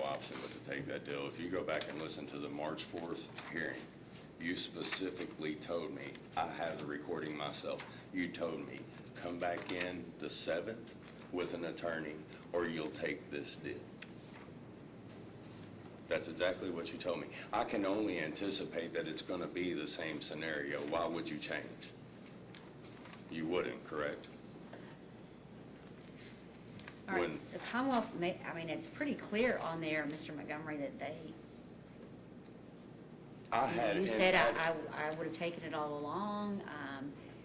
option but to take that deal. If you go back and listen to the March 4th hearing, you specifically told me, I have the recording myself, you told me, come back in the 7th with an attorney or you'll take this deal. That's exactly what you told me. I can only anticipate that it's going to be the same scenario. Why would you change? You wouldn't, correct? All right, When- the Commonwealth, I mean, it's pretty clear on there, Mr. Montgomery, that you said I would have taken it all along.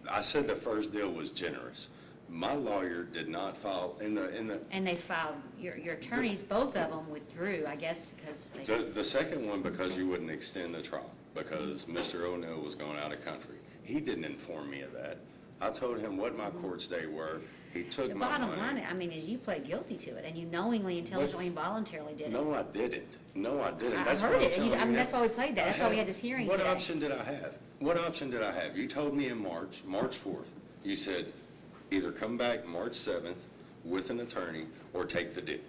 I said the first deal was generous. My lawyer did not file in the. And they filed, your attorneys, both of them withdrew, I guess, because they. The second one, because you wouldn't extend the trial, because Mr. O'Neill was going out of country. He didn't inform me of that. I told him what my court date were. He took my money. The bottom line, I mean, is you pled guilty to it, and you knowingly, intelligently, and voluntarily did it. No, I didn't. No, I didn't. I That's heard what I'm it. telling I mean, you. that's why we played that. That's why we had this hearing today. What option did I have? What option did I have? You told me in March 4th, you said either come back March 7th with an attorney or take the deal.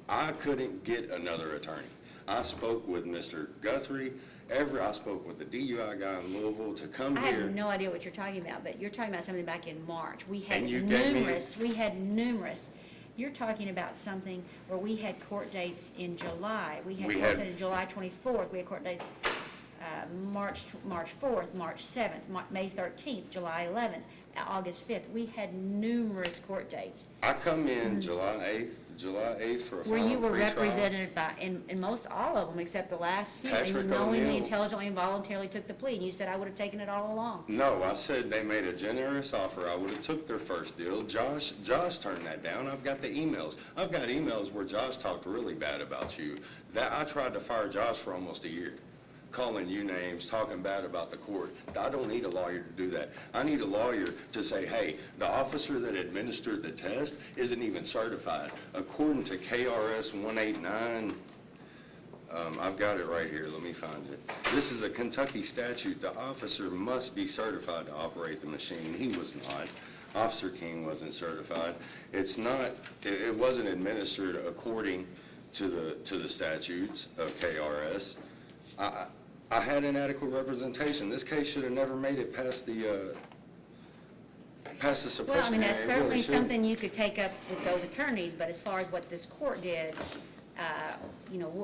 I couldn't get another attorney. I spoke with Mr. Guthrie. I spoke with the DUI guy in Louisville to come I here. have no idea what you're talking about, but you're talking about something back in March. We had And you gave me- numerous. You're talking about something where we had court dates in July. We had We court had- dates July 24th. We had court dates March 4th, March 7th, May 13th, July 11th, August 5th. We had numerous court dates. I come in July 8th for a Where final you were pretrial. represented by, in most all of them, except the last few, and you Patrick knowingly, O'Neill. intelligently, and voluntarily took the plea, and you said I would have taken it all along. No, I said they made a generous offer. I would have took their first deal. Josh turned that down. I've got the emails. I've got emails where Josh talked really bad about you. That I tried to fire Josh for almost a year, calling you names, talking bad about the court. I don't need a lawyer to do that. I need a lawyer to say, hey, the officer that administered the test isn't even certified. According to KRS 189, I've got it right here. Let me find it. This is a Kentucky statute. The officer must be certified to operate the machine. He was not. Officer King wasn't certified. It's not. It wasn't administered according to the statutes of KRS. I had inadequate representation. This case should have never made it past the suppression. Well, I mean, that's hearing. It certainly really shouldn't. something you could take up with those attorneys, but as far as what this court did,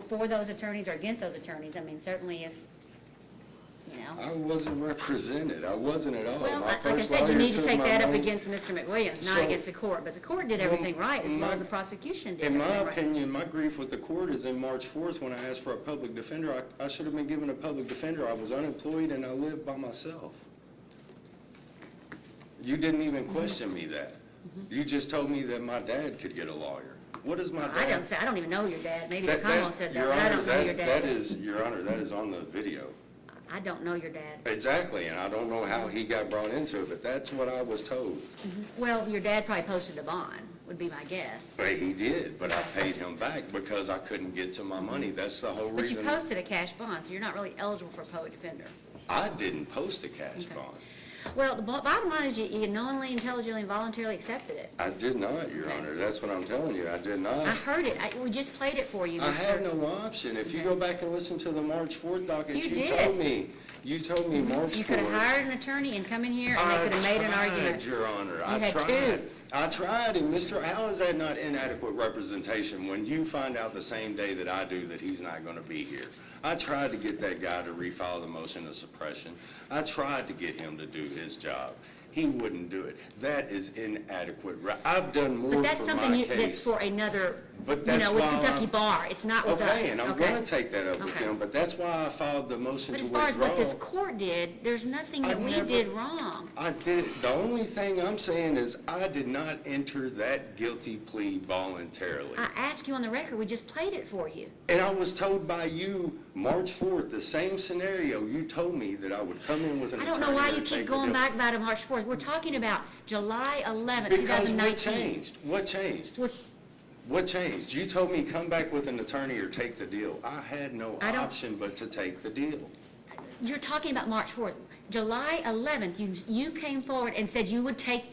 for those attorneys or against those attorneys, I mean, certainly if, I wasn't represented. I wasn't at all. Well, My like I first said, you lawyer need to took take my that up money. against Mr. McWilliams, not So- against the court, but the court did everything right, as well as the prosecution did In my everything right. opinion, my grief with the court is in March 4th when I asked for a public defender. I should have been given a public defender. I was unemployed and I lived by myself. You didn't even question me that. You just told me that my dad could get a lawyer. What is my dad? I don't even know your dad, maybe the That- Commonwealth said that, Your but I Honor, don't know your dad. that is, Your Honor, that is on the video. I don't know your dad. Exactly, and I don't know how he got brought into it, but that's what I was told. Well, your dad probably posted the bond, would be my guess. But he did, but I paid him back because I couldn't get to my money. That's the whole But you reason. posted a cash bond, so you're not really eligible for a public defender. I didn't post a cash Okay. bond. Well, the bottom line is you knowingly, intelligently, and voluntarily accepted it. I did not, Your Honor. That's what I'm telling you. I did I not. heard it. We just played it for you, I Mr. had no option. If you go back and listen to the March 4th docket, You you did. told me. You told me March 4th. You could have hired an attorney and come in here, and they could have made an argument. I tried, Your Honor. I You had tried. two. I tried, and how is that not inadequate representation when you find out the same day that I do that he's not going to be here? I tried to get that guy to refile the motion of suppression. I tried to get him to do his job. He wouldn't do it. That is inadequate. I've done more for my But that's something that's case. for another, But that's with why Kentucky I'm- Bar. It's not with us. Okay, and I'm going to take that up with Okay. them, but that's why I filed the motion But to as far as what this withdraw. court did, there's nothing that I've we never- did wrong. I did, the only thing I'm saying is I did not enter that guilty plea voluntarily. I asked you on the record, we just played it for you. And I was told by you, March 4th, the same scenario, you told me that I would come in with an I attorney. don't know why or you take keep the going deal. back about it March 4th. We're talking about July 11th, Because 2019. what changed? What changed? We're- What changed? You told me come back with an attorney or take the deal. I had no I don't- option but to take the deal. You're talking about March 4th. July 11th, you came forward and said you would take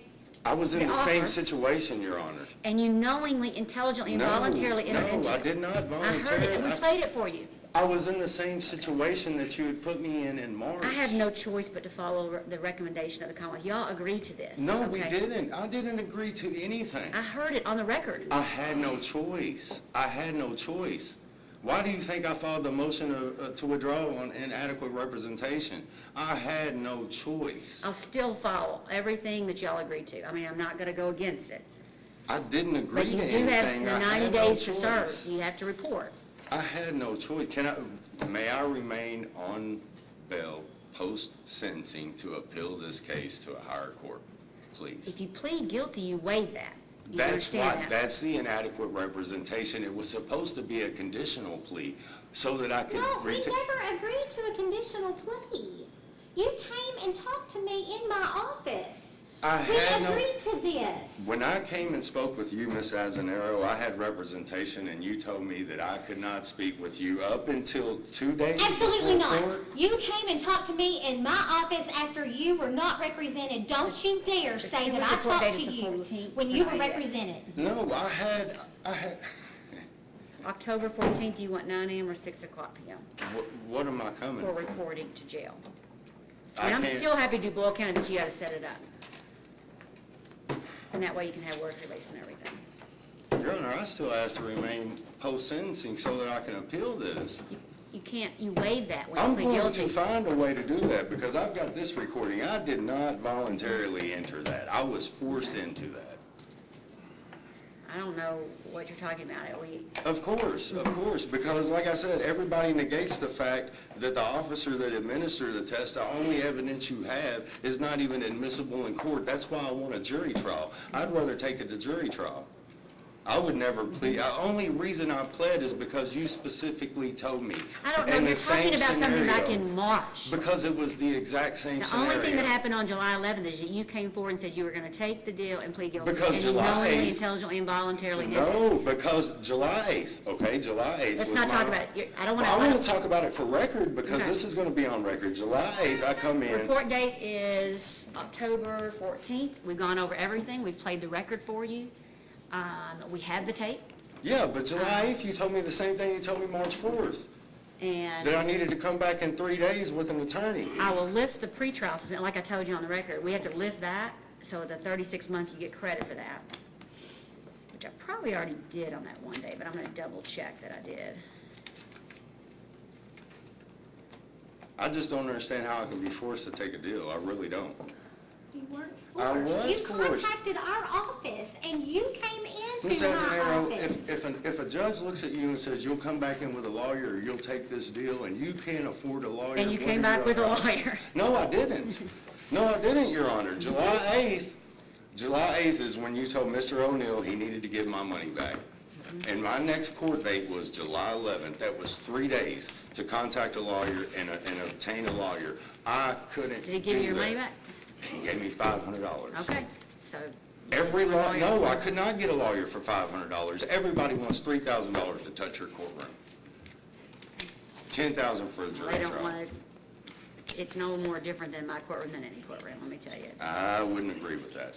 I was in the the same offer. situation, Your Honor. And you knowingly, intelligently, and No, voluntarily entered into No, I it. did not I heard it, voluntarily. and we played it for you. I was in the same situation that you had put me in March. I have no choice but to follow the recommendation of the Commonwealth. Y'all agreed to this. No, we okay? didn't. I didn't agree to anything. I heard it on the record. I had no choice. I had no choice. Why do you think I filed the motion to withdraw on inadequate representation? I had no choice. I'll still follow everything that y'all agreed to. I mean, I'm not gonna go against it. I didn't agree But to you do anything. have the I 90 had no days to choice. serve. You have to report. I had no choice. May I remain on bail post-sentencing to appeal this case to a higher court, please? If you plead guilty, you waive that. You That's understand why, that? that's the inadequate representation. It was supposed to be a conditional plea so that I could. No, we never agreed to a conditional plea. You came and talked to me in my office. I We had no. agreed to this. When I came and spoke with you, Ms. Azanero, I had representation, and you told me that I could not speak with you up until 2 days Absolutely before not. court. You came and talked to me in my office after you were not represented. Don't you dare say you that were I the court talked date to is the you 14th, when you for were 90 days. represented. No, I had, October 14th, do you want 9 a.m. or 6 o'clock p.m. what am I coming? for reporting to jail? I And I'm can't- still happy to do Boyle County, but you gotta set it up. And that way you can have work release and everything. Your Honor, I still ask to remain post-sentencing so that I can appeal this. You can't, you waive that when I'm you plead going guilty. to find a way to do that because I've got this recording. I did not voluntarily enter that. I was forced into that. I don't know what you're talking about. Of course, because like I said, everybody negates the fact that the officer that administered the test, the only evidence you have is not even admissible in court. That's why I want a jury trial. I'd rather take it to jury trial. I would never plead. The only reason I pled is because you specifically told me. I don't know, In the you're talking same about something back scenario. in March. Because it was the exact same The scenario. only thing that happened on July 11th is that you came forward and said you were gonna take the deal and plead guilty. Because And you July knowingly, 8th intelligently, and voluntarily did it. No, because July 8th, okay, July 8th Let's was not talk my- about it. I don't Well, I wanna, want to talk about it for record because Okay. this is going to be on record. July 8th, I come in. report date is October 14th. We've gone over everything. We've played the record for you. We have the tape, Yeah, but July 8th, you told me the same thing you told me March 4th, that I and needed to come back in 3 days with an attorney. I will lift the pretrial suspension, like I told you on the record. We have to lift that, so the 36 months, you get credit for that. Which I probably already did on that one day, but I'm gonna double check that I did. I just don't understand how I can be forced to take a deal. I really don't. You weren't I forced. was You forced. contacted our office and you came Ms. into my Azanero, office. if a judge looks at you and says, you'll come back in with a lawyer, or you'll take this deal, and you can't afford a lawyer. And you what came are back with a gonna- lawyer. No, I didn't. No, I didn't, Your Honor. July 8th is when you told Mr. O'Neill he needed to give my money back. And my next court date was July 11th. That was 3 days to contact a lawyer and obtain a lawyer. I couldn't Did he give you do your money that. back? He gave me $500. Okay, so. Every law, Lawyer. no, I could not get a lawyer for $500. Everybody wants $3,000 to touch your courtroom. $10,000 for a jury They don't trial. want it, it's no more different than my courtroom than any courtroom, let me tell you. I wouldn't agree with that.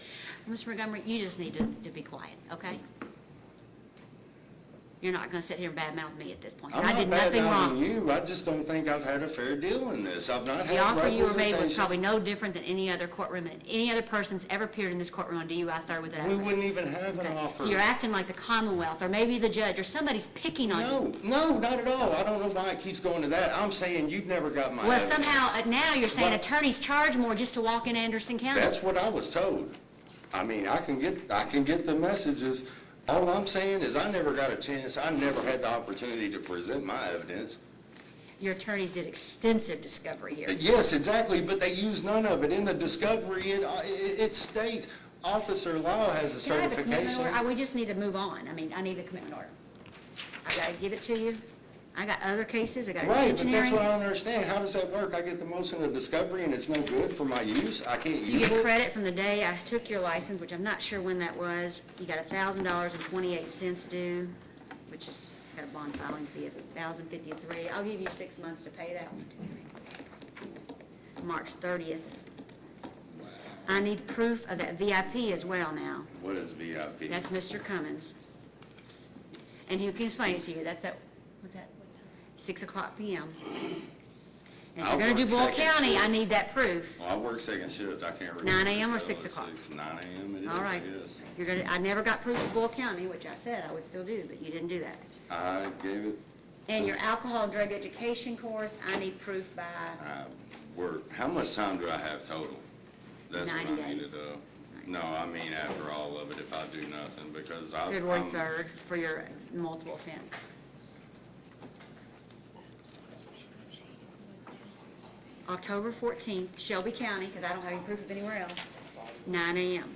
Mr. Montgomery, you just need to be quiet, okay? You're not gonna sit here and badmouth me at this point. I'm I not did nothing bad-mouthing wrong. you, I just don't think I've had a fair deal in this. I've not The had offer you were made was representation. probably no different than any other courtroom, that any other person's ever appeared in this courtroom on DUI third with an We offer. wouldn't even have an Okay, offer. so you're acting like the Commonwealth, or maybe the judge, or somebody's picking on you. No, not at all. I don't know why it keeps going to that. I'm saying you've never got my Well, evidence. somehow, now you're saying Well- attorneys charge more just to walk in Anderson County. That's what I was told. I mean, I can get the messages. All I'm saying is I never got a chance, I never had the opportunity to present my evidence. Your attorneys did extensive discovery here. Yes, exactly, but they used none of it. In the discovery, it states Officer Law has a Can I have a commitment certification. order? We just need to move on. I mean, I need a commitment order. I gotta give it to you. I got other cases, I got Right, a but that's what I hearing. don't understand. How does that work? I get the motion of discovery and it's no good for my use? I can't You use get it? credit from the day I took your license, which I'm not sure when that was. You got $1,000.28 due, which is, got a bond filing fee of $1,053. I'll give you 6 months to pay that. 1, 2, 3. March 30th. I need proof of that VIP as well now. What is VIP? That's Mr. Cummins. And he can explain it to you. That's that, what's that? 6:00 PM. And if I'll you're gonna do work Boyle second County, shift. I need that proof. Well, I work second shift, I can't remember. 9 a.m. or if 6 that was o'clock? 9 a.m. it is, All right. yes. You're gonna, I never got proof of Boyle County, which I said I would still do, but you didn't do that. I gave it. And your alcohol and drug education course, I need proof by, Work, how much time do I have total? That's what 90 I needed days. to, no, I mean after all of it, if I do nothing, because I. February I'm- 3rd for your multiple offense. October 14th, Shelby County, because I don't have any proof of anywhere else, 9 a.m.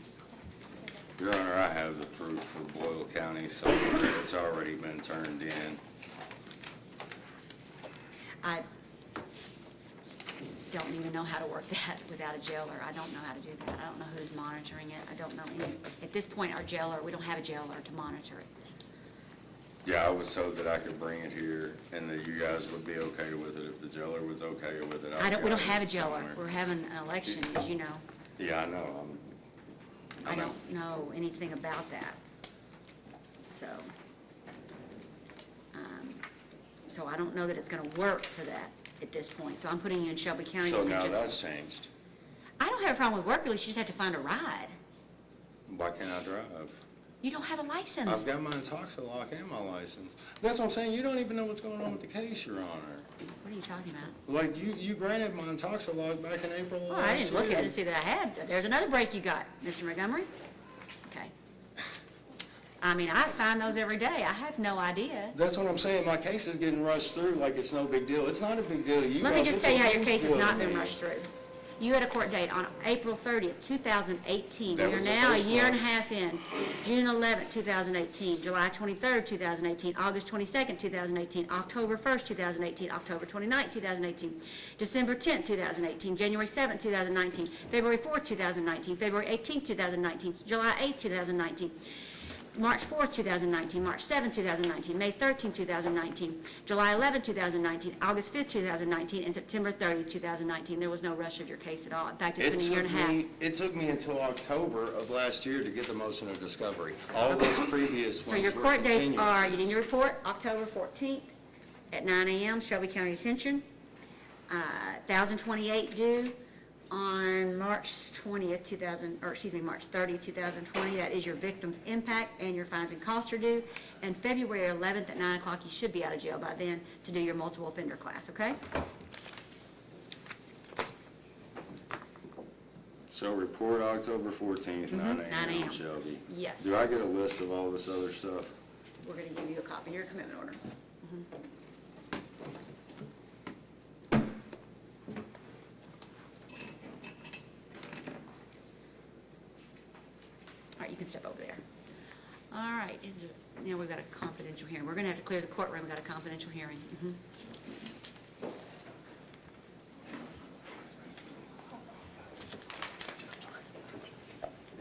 Your Honor, I have the proof for Boyle County somewhere, it's already been turned in. I don't even know how to work that without a jailer. I don't know how to do that. I don't know who's monitoring it. I don't know any. At this point, our jailer, we don't have a jailer to monitor it. Yeah, I was told that I could bring it here and that you guys would be okay with it, if the jailer was okay with it. We don't got have a it jailer. somewhere. We're having an election, as you know. Yeah, I know, I know. don't know anything about that. So, so I don't know that it's gonna work for that at this point. So I'm putting you in Shelby County. So now Detention. that's changed. I don't have a problem with work release, you just have to find a ride. Why can't I drive? You don't have a license. I've got my Intoxilock and my license. That's what I'm saying, you don't even know what's going on with the case, Your Honor. What are you talking about? Like, you granted my Intoxilock back in April of Oh, I last didn't look at it year. to see that I had. There's another break you got, Mr. Montgomery. Okay. I mean, I sign those every day. I have no idea. That's what I'm saying, my case is getting rushed through like it's no big deal. It's not a big deal to you Let me guys, just it's tell you a how your huge case has deal to not been me. rushed through. You had a court date on April 30th, 2018. That We are was the now a first year and a one. half in. June 11th, 2018, July 23rd, 2018, August 22nd, 2018, October 1st, 2018, October 29th, 2018, December 10th, 2018, January 7th, 2019, February 4th, 2019, February 18th, 2019, July 8th, 2019, March 4th, 2019, March 7th, 2019, May 13th, 2019, July 11th, 2019, August 5th, 2019, and September 30th, 2019. There was no rush of your case at all. In fact, it's been a year and a half. It took me until October of last year to get the motion of discovery. All those previous ones So your were court dates continuous. are, you need your report, October 14th at 9 a.m., Shelby County Detention. 1,028 due on March 20th, March 30th, 2020. That is your victim's impact, and your fines and costs are due. And February 11th at 9 o'clock, you should be out of jail by then to do your multiple offender class, okay? So report October 14th, 9 9 a.m. a.m. Shelby. Yes. Do I get a list of all this other stuff? We're gonna give you a copy of your commitment order. All right, you can step over there. All right, now we've got a confidential hearing. We're gonna have to clear the courtroom, we've got a confidential hearing.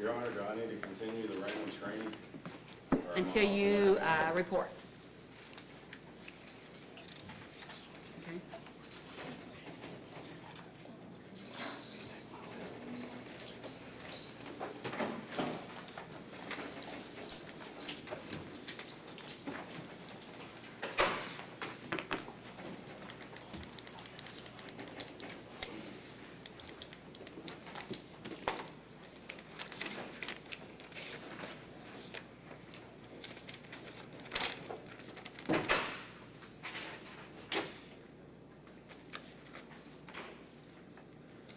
Your Honor, do I need to continue the random screening? Or am I Until all you set? report.